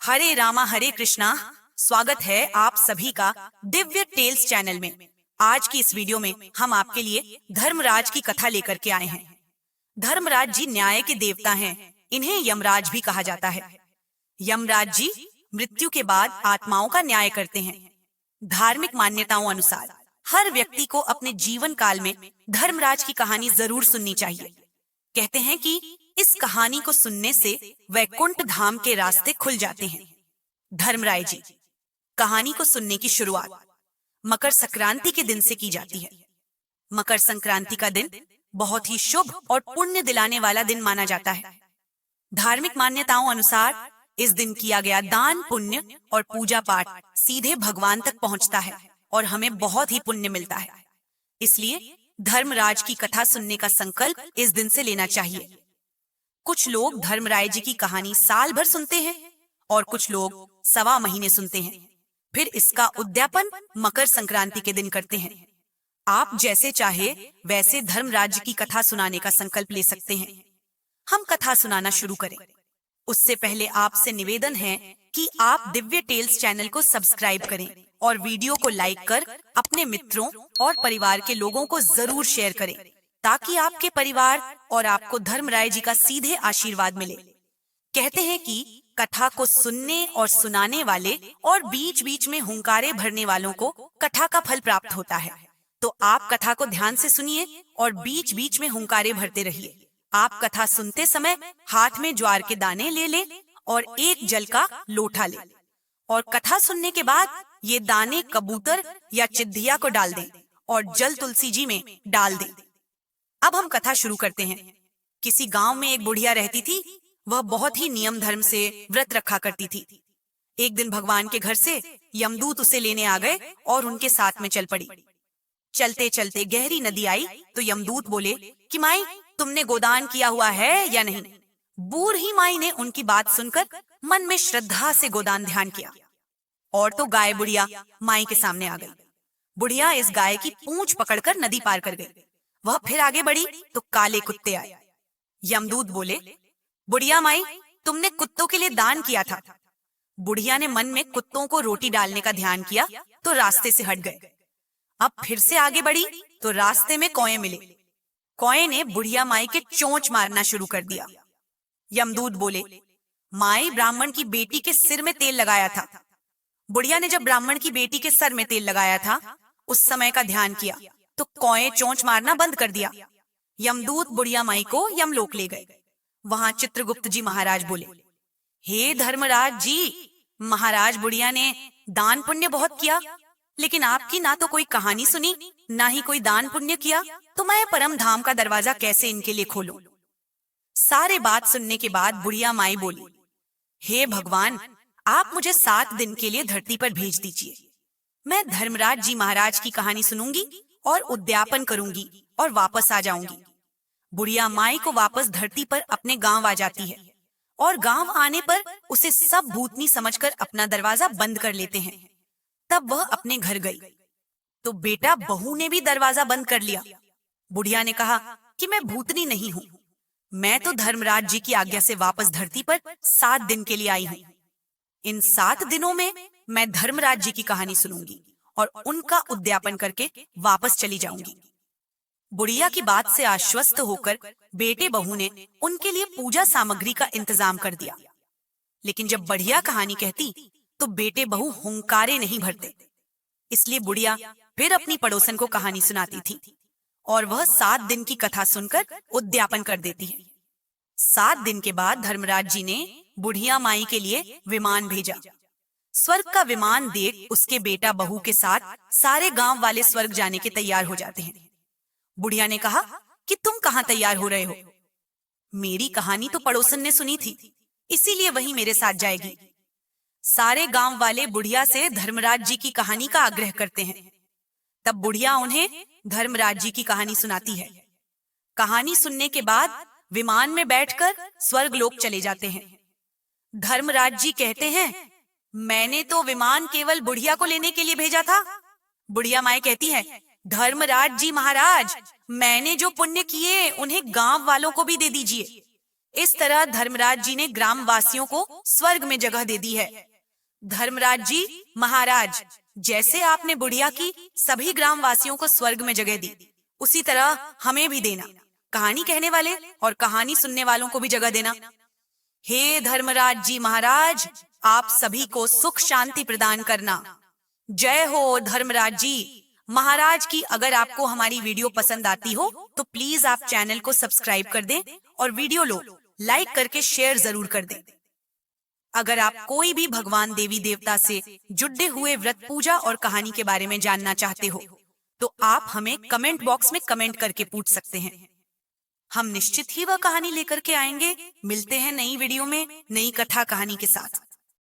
हरे रामा हरे कृष्णा। स्वागत है आप सभी का दिव्य टेल्स चैनल में। आज की इस वीडियो में हम आपके लिए धर्मराज की कथा लेकर के आए हैं। धर्मराज जी न्याय के देवता हैं। इन्हें यमराज भी कहा जाता है। यमराज जी मृत्यु के बाद आत्माओं का न्याय करते हैं। धार्मिक मान्यताओं अनुसार हर व्यक्ति को अपने जीवन काल में धर्मराज की कहानी जरूर सुननी चाहिए। कहते हैं कि इस कहानी को सुनने से वैकुंठ धाम के रास्ते खुल जाते हैं। धर्मराय जी कहानी को सुनने की शुरुआत मकर संक्रांति के दिन से की जाती है। मकर संक्रांति का दिन बहुत ही शुभ और पुण्य दिलाने वाला दिन माना जाता है। धार्मिक मान्यताओं अनुसार इस दिन किया गया दान पुण्य और पूजा पाठ सीधे भगवान तक पहुंचता है और हमें बहुत ही पुण्य मिलता है। इसलिए धर्मराज की कथा सुनने का संकल्प इस दिन से लेना चाहिए। कुछ लोग धर्मराय जी की कहानी साल भर सुनते हैं और कुछ लोग सवा महीने सुनते हैं। फिर इसका उद्यापन मकर संक्रांति के दिन करते हैं। आप जैसे चाहे वैसे धर्मराज की कथा सुनाने का संकल्प ले सकते हैं। हम कथा सुनाना शुरू करें उससे पहले आपसे निवेदन है कि आप दिव्य टेल्स चैनल को सब्सक्राइब करें और वीडियो को लाइक कर अपने मित्रों और परिवार के लोगों को जरूर शेयर करें ताकि आपके परिवार और आपको धर्मराय जी का सीधे आशीर्वाद मिले। कहते हैं कि कथा को सुनने और सुनाने वाले और बीच बीच में हुंकारे भरने वालों को कथा का फल प्राप्त होता है। तो आप कथा को ध्यान से सुनिए और बीच बीच में हुंकारे भरते रहिए। आप कथा सुनते समय हाथ में ज्वार के दाने ले लें और एक जल का लोटा लें और कथा सुनने के बाद ये दाने कबूतर या चिद्धिया को डाल दें और जल तुलसी जी में डाल दें। अब हम कथा शुरू करते हैं। किसी गांव में एक बुढ़िया रहती थी। वह बहुत ही नियम धर्म से व्रत रखा करती थी। एक दिन भगवान के घर से यमदूत उसे लेने आ गए और उनके साथ में चल पड़ी। चलते चलते गहरी नदी आई तो यमदूत बोले कि माई तुमने गोदान किया हुआ है या नहीं। बूढ़ी माई ने उनकी बात सुनकर मन में श्रद्धा से गोदान ध्यान किया और तो गाय बुढ़िया माई के सामने आ गई। बुढ़िया इस गाय की पूंछ पकड़कर नदी पार कर गई। वह फिर आगे बढ़ी तो काले कुत्ते आए। यमदूत बोले बुढ़िया माई तुमने कुत्तों के लिए दान किया था। बुढ़िया ने मन में कुत्तों को रोटी डालने का ध्यान किया तो रास्ते से हट गए। अब फिर से आगे बढ़ी तो रास्ते में कौए मिले। कौए ने बुढ़िया माई के चोंच मारना शुरू कर दिया। यमदूत बोले माई ब्राह्मण की बेटी के सिर में तेल लगाया था। बुढ़िया ने जब ब्राह्मण की बेटी के सर में तेल लगाया था उस समय का ध्यान किया तो कौए चोंच मारना बंद कर दिया। यमदूत बुढ़िया माई को यमलोक ले गए। वहां चित्रगुप्त जी महाराज बोले हे धर्मराज जी, महाराज बुढ़िया ने दान पुण्य बहुत किया लेकिन आपकी ना तो कोई कहानी सुनी ना ही कोई दान पुण्य किया, तो मैं परम धाम का दरवाजा कैसे इनके लिए खोलूं। सारे बात सुनने के बाद बुढ़िया माई बोली हे भगवान, आप मुझे 7 दिन के लिए धरती पर भेज दीजिए। मैं धर्मराज जी महाराज की कहानी सुनूंगी और उद्यापन करूंगी और वापस आ जाऊंगी। बुढ़िया माई को वापस धरती पर अपने गांव आ जाती है और गांव आने पर उसे सब भूतनी समझकर अपना दरवाजा बंद कर लेते हैं। तब वह अपने घर गई तो बेटा बहू ने भी दरवाजा बंद कर लिया। बुढ़िया ने कहा कि मैं भूतनी नहीं हूँ, मैं तो धर्मराज जी की आज्ञा से वापस धरती पर 7 दिन के लिए आई हूँ। इन 7 दिनों में मैं धर्मराज जी की कहानी सुनूंगी और उनका उद्यापन करके वापस चली जाऊंगी। बुढ़िया की बात से आश्वस्त होकर बेटे बहू ने उनके लिए पूजा सामग्री का इंतजाम कर दिया। लेकिन जब बढ़िया कहानी कहती तो बेटे बहू हुंकारे नहीं भरते। इसलिए बुढ़िया फिर अपनी पड़ोसन को कहानी सुनाती थी और वह 7 दिन की कथा सुनकर उद्यापन कर देती है। 7 दिन के बाद धर्मराज जी ने बुढ़िया माई के लिए विमान भेजा। स्वर्ग का विमान देख उसके बेटा बहू के साथ सारे गांव वाले स्वर्ग जाने के तैयार हो जाते हैं। बुढ़िया ने कहा कि तुम कहाँ तैयार हो रहे हो। मेरी कहानी तो पड़ोसन ने सुनी थी, इसीलिए वही मेरे साथ जाएगी। सारे गांव वाले बुढ़िया से धर्मराज जी की कहानी का आग्रह करते हैं। तब बुढ़िया उन्हें धर्मराज जी की कहानी सुनाती है। कहानी सुनने के बाद विमान में बैठकर स्वर्ग लोक चले जाते हैं। धर्मराज जी कहते हैं मैंने तो विमान केवल बुढ़िया को लेने के लिए भेजा था। बुढ़िया माई कहती है धर्मराज जी महाराज, मैंने जो पुण्य किए उन्हें गांव वालों को भी दे दीजिए। इस तरह धर्मराज जी ने ग्रामवासियों को स्वर्ग में जगह दे दी है। धर्मराज जी महाराज, जैसे आपने बुढ़िया की सभी ग्रामवासियों को स्वर्ग में जगह दी, उसी तरह हमें भी देना। कहानी कहने वाले और कहानी सुनने वालों को भी जगह देना। हे धर्मराज जी महाराज, आप सभी को सुख शांति प्रदान करना। जय हो धर्मराज जी महाराज की। अगर आपको हमारी वीडियो पसंद आती हो तो प्लीज आप चैनल को सब्सक्राइब कर दें और वीडियो लो लाइक करके शेयर जरूर कर दें। अगर आप कोई भी भगवान देवी देवता से जुड़े हुए व्रत पूजा और कहानी के बारे में जानना चाहते हो तो आप हमें कमेंट बॉक्स में कमेंट करके पूछ सकते हैं। हम निश्चित ही वह कहानी लेकर के आएंगे। मिलते हैं नई वीडियो में नई कथा कहानी के साथ।